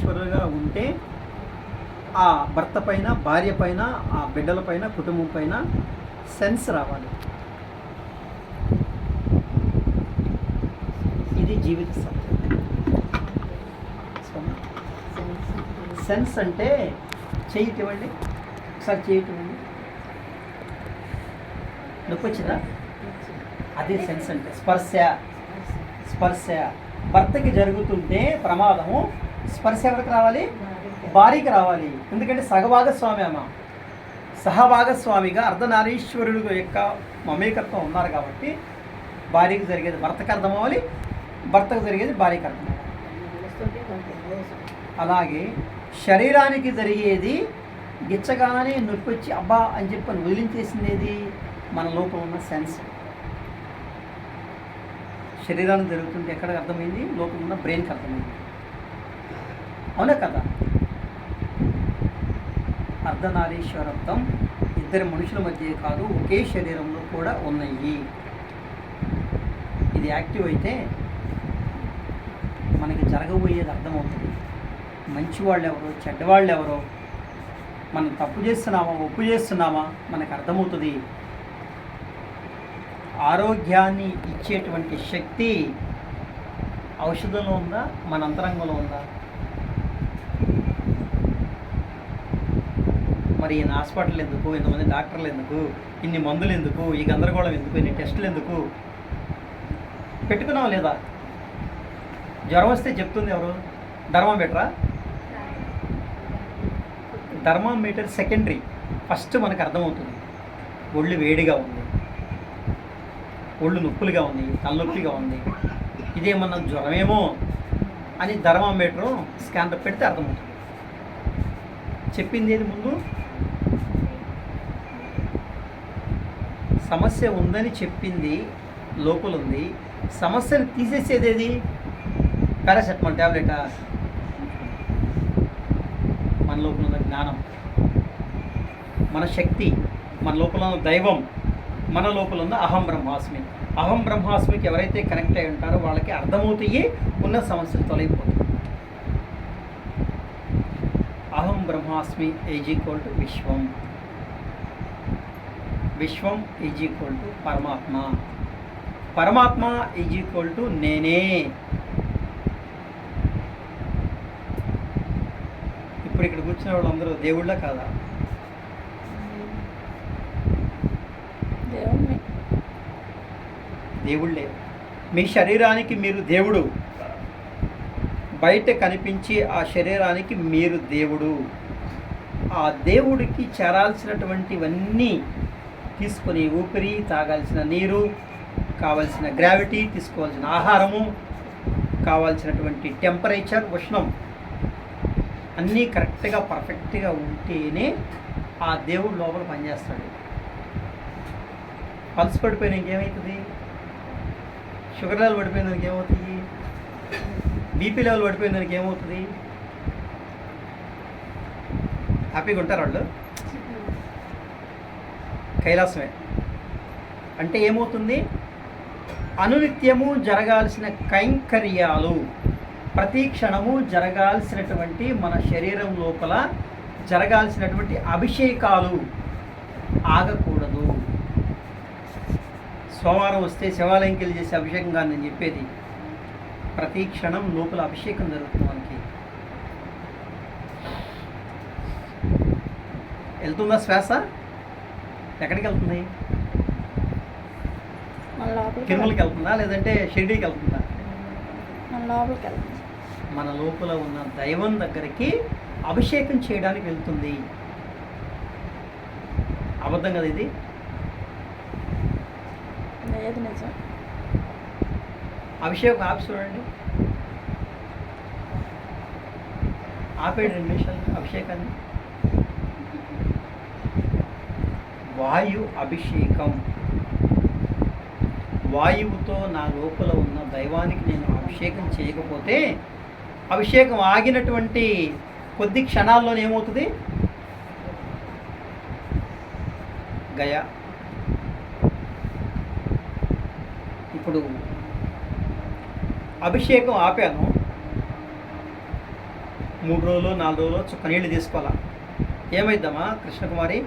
అర్ధనారీశ్వరులుగా ఉంటే ఆ భర్త పైన, భార్య పైన, ఆ బిడ్డల పైన, కుటుంబం పైన సెన్స్ రావాలి. ఇది జీవిత సత్యం. సెన్స్ అంటే చేయటివ్వండి, ఒకసారి చేయటివ్వండి. నొప్పి వచ్చిందా? అదే సెన్స్ అంటే స్పర్శ. స్పర్శ భర్తకి జరుగుతుంటే ప్రమాదము, స్పర్శ ఎవరికి రావాలి? భార్యకి రావాలి. ఎందుకంటే సహభాగస్వామి అమ్మ, సహభాగస్వామిగా అర్ధనారీశ్వరుడు యొక్క మమేకత్వం ఉన్నారు కాబట్టి భార్యకి జరిగేది భర్తకు అర్థం అవ్వాలి, భర్తకు జరిగేది భార్యకి అర్థం అవ్వాలి. అలాగే శరీరానికి జరిగేది గిచ్చగానే నొప్పి వచ్చి అబ్బా అని చెప్పని వదిలించేసింది మన లోపల ఉన్న సెన్స్. శరీరానికి జరుగుతుంటే ఎక్కడ అర్థమైంది? లోపల ఉన్న బ్రెయిన్కి అర్థమైంది. అవునా కదా? అర్ధనారీశ్వరత్వం ఇద్దరు మనుషుల మధ్య కాదు, ఒకే శరీరంలో కూడా ఉన్నాయి. ఇది యాక్టివ్ అయితే మనకి జరగబోయేది అర్థమవుతుంది. మంచివాళ్ళు ఎవరో, చెడ్డవాళ్ళు ఎవరో, మనం తప్పు చేస్తున్నామా, ఒప్పు చేస్తున్నామా మనకు అర్థమవుతుంది. ఆరోగ్యాన్ని ఇచ్చేటువంటి శక్తి ఔషధంలో ఉందా, మన అంతరంగంలో ఉందా? మరి ఈయన హాస్పిటల్ ఎందుకు, ఇంతమంది డాక్టర్లు ఎందుకు, ఇన్ని మందులు ఎందుకు, ఈ గందరగోళం ఎందుకు, ఇన్ని టెస్టులు ఎందుకు? పెట్టుకున్నాం లేదా? జ్వరం వస్తే చెప్తుంది ఎవరు? థర్మామీటరా? Thermometer secondary. ఫస్ట్ మనకు అర్థమవుతుంది ఒళ్ళు వేడిగా ఉంది, ఒళ్ళు నొప్పులుగా ఉంది, తలనొప్పిగా ఉంది, ఇదేమన్నా జ్వరమేమో అని థర్మామీటరు స్కానర్ పెడితే అర్థమవుతుంది. చెప్పింది ఏది? ముందు సమస్య ఉందని చెప్పింది లోపల ఉంది. సమస్యను తీసేసేది ఏది? పారాసెటమాల్ ట్యాబ్లెటా? మన లోపల ఉన్న జ్ఞానం, మన శక్తి, మన లోపల ఉన్న దైవం, మన లోపల ఉన్న అహం బ్రహ్మాస్మి. అహం బ్రహ్మాస్మికి ఎవరైతే కనెక్ట్ అయి ఉంటారో వాళ్ళకి అర్థమవుతాయి, ఉన్న సమస్యలు తొలగిపోతాయి. అహం బ్రహ్మాస్మి is equal to Vishwam, Vishwam is equal to పరమాత్మ, పరమాత్మ ఈజ్ ఈక్వల్ టు నేనే. ఇప్పుడు ఇక్కడ కూర్చున్న వాళ్ళందరూ దేవుళ్ళ కాదా? దేవుళ్ళే. మీ శరీరానికి మీరు దేవుడు, బయట కనిపించే ఆ శరీరానికి మీరు దేవుడు. ఆ దేవుడికి చేరాల్సినటువంటివన్నీ తీసుకొని, ఊపిరి, తాగాల్సిన నీరు, కావాల్సిన గ్రావిటీ, తీసుకోవాల్సిన ఆహారము, కావాల్సినటువంటి టెంపరేచర్, ఉష్ణం అన్నీ కరెక్ట్గా పర్ఫెక్ట్గా ఉంటేనే ఆ దేవుడు లోపల పనిచేస్తాడు. పల్స్ పడిపోయిన ఇంకేమవుతుంది? షుగర్ లెవెల్ పడిపోయిన దానికి ఏమవుతుంది? బీపీ లెవెల్ పడిపోయిన దానికి ఏమవుతుంది? హ్యాపీగా ఉంటారు వాళ్ళు, కైలాసమే. అంటే ఏమవుతుంది? అనునిత్యము జరగాల్సిన కైంకర్యాలు, ప్రతి క్షణము జరగాల్సినటువంటి మన శరీరం లోపల జరగాల్సినటువంటి అభిషేకాలు ఆగకూడదు. సోమవారం వస్తే శివాలయంకి వెళ్ళి చేసే అభిషేకం కాదు నేను చెప్పేది. ప్రతి క్షణం లోపల అభిషేకం జరుగుతుంది మనకి. వెళ్తుందా శ్వాస? ఎక్కడికి వెళ్తుంది? తిరుమలకి వెళ్తుందా, లేదంటే షిరిడీకి వెళ్తుందా? మన లోపల ఉన్న దైవం దగ్గరికి అభిషేకం చేయడానికి వెళ్తుంది. అబద్ధం కదా ఇది? అభిషేకం ఆపి చూడండి, ఆపేడు 2 నిమిషాలు అభిషేకాన్ని. వాయు అభిషేకం. వాయువుతో నా లోపల ఉన్న దైవానికి నేను అభిషేకం చేయకపోతే, అభిషేకం ఆగినటువంటి కొద్ది క్షణాల్లోనే ఏమవుతుంది? గయా. ఇప్పుడు అభిషేకం ఆపాను, 3 రోజులు 4 రోజులు చుక్క నీళ్ళు తీసుకోవాలా. ఏమైద్దమ్మా కృష్ణకుమారి?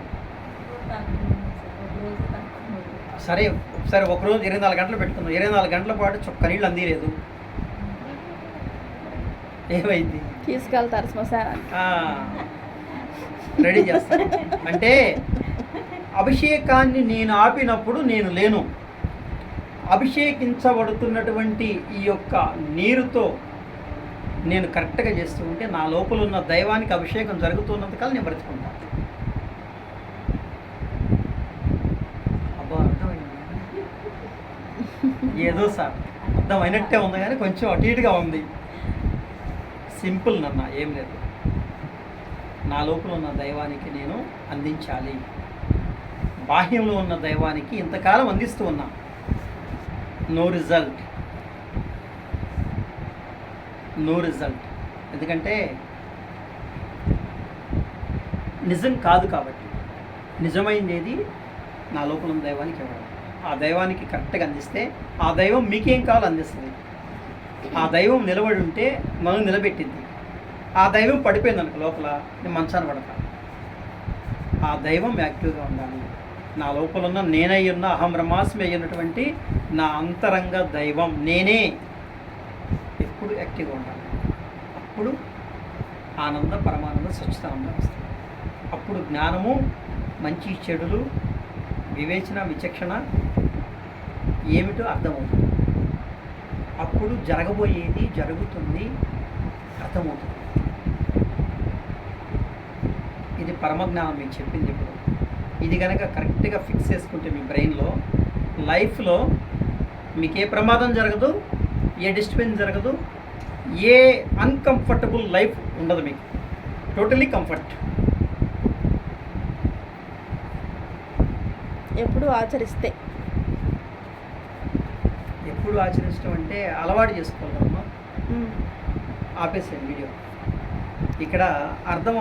సరే ఒకసారి ఒకరోజు 24 గంటలు పెట్టుకుందాం. 24 గంటల పాటు చుక్క నీళ్ళు అందిలేదు, ఏమైంది? తీసుకెళ్తారు శ్మశానానికి. రెడీ చేస్తాను. అంటే అభిషేకాన్ని నేను ఆపినప్పుడు నేను లేను. అభిషేకించబడుతున్నటువంటి ఈ యొక్క నీరుతో నేను కరెక్ట్గా చేస్తూ ఉంటే నా లోపల ఉన్న దైవానికి అభిషేకం జరుగుతున్నంతకాలం నేను బ్రతుకుంటాను. అబ్బా అర్థమైంది? ఏదో సార్ అర్థమైనట్టే ఉంది కానీ కొంచెం అటు ఇటుగా ఉంది. సింపుల్ నన్న, ఏం లేదు. నా లోపల ఉన్న దైవానికి నేను అందించాలి. బాహ్యంలో ఉన్న దైవానికి ఇంతకాలం అందిస్తూ ఉన్నా, నో రిజల్ట్. ఎందుకంటే నిజం కాదు కాబట్టి. నిజమైంది ఏది? నా లోపల ఉన్న దైవానికి ఇవ్వడం. ఆ దైవానికి కరెక్ట్గా అందిస్తే ఆ దైవం మీకేం కావాలో అందిస్తుంది. ఆ దైవం నిలబడి ఉంటే మనం నిలబెట్టింది. ఆ దైవం పడిపోయింది అనుకో లోపల, నేను మంచాన పడతా. ఆ దైవం యాక్టివ్గా ఉండాలి. నా లోపల ఉన్న నేనై ఉన్న అహం బ్రహ్మాస్మి అయినటువంటి నా అంతరంగ దైవం నేనే ఎప్పుడు యాక్టివ్గా ఉండాలి. అప్పుడు ఆనంద పరమానంద స్వచ్ఛతానందం వస్తుంది. అప్పుడు జ్ఞానము, మంచి చెడులు, వివేచన విచక్షణ ఏమిటో అర్థమవుతుంది. అప్పుడు జరగబోయేది జరుగుతుంది, అర్థమవుతుంది. ఇది పరమజ్ఞానం మీకు చెప్పింది. ఇప్పుడు ఇది కనుక కరెక్ట్గా ఫిక్స్ చేసుకుంటే మీ బ్రెయిన్లో, లైఫ్లో మీకు ఏ ప్రమాదం జరగదు, ఏ డిస్టర్బెన్స్ జరగదు, ఏ అన్కంఫర్టబుల్ లైఫ్ ఉండదు. మీకు టోటలీ కంఫర్ట్. ఎప్పుడు ఆచరిస్తే, ఎప్పుడు ఆచరించడం అంటే అలవాటు చేసుకోవాలమ్మా. ఆపేసాను వీడియో ఇక్కడ. అర్థం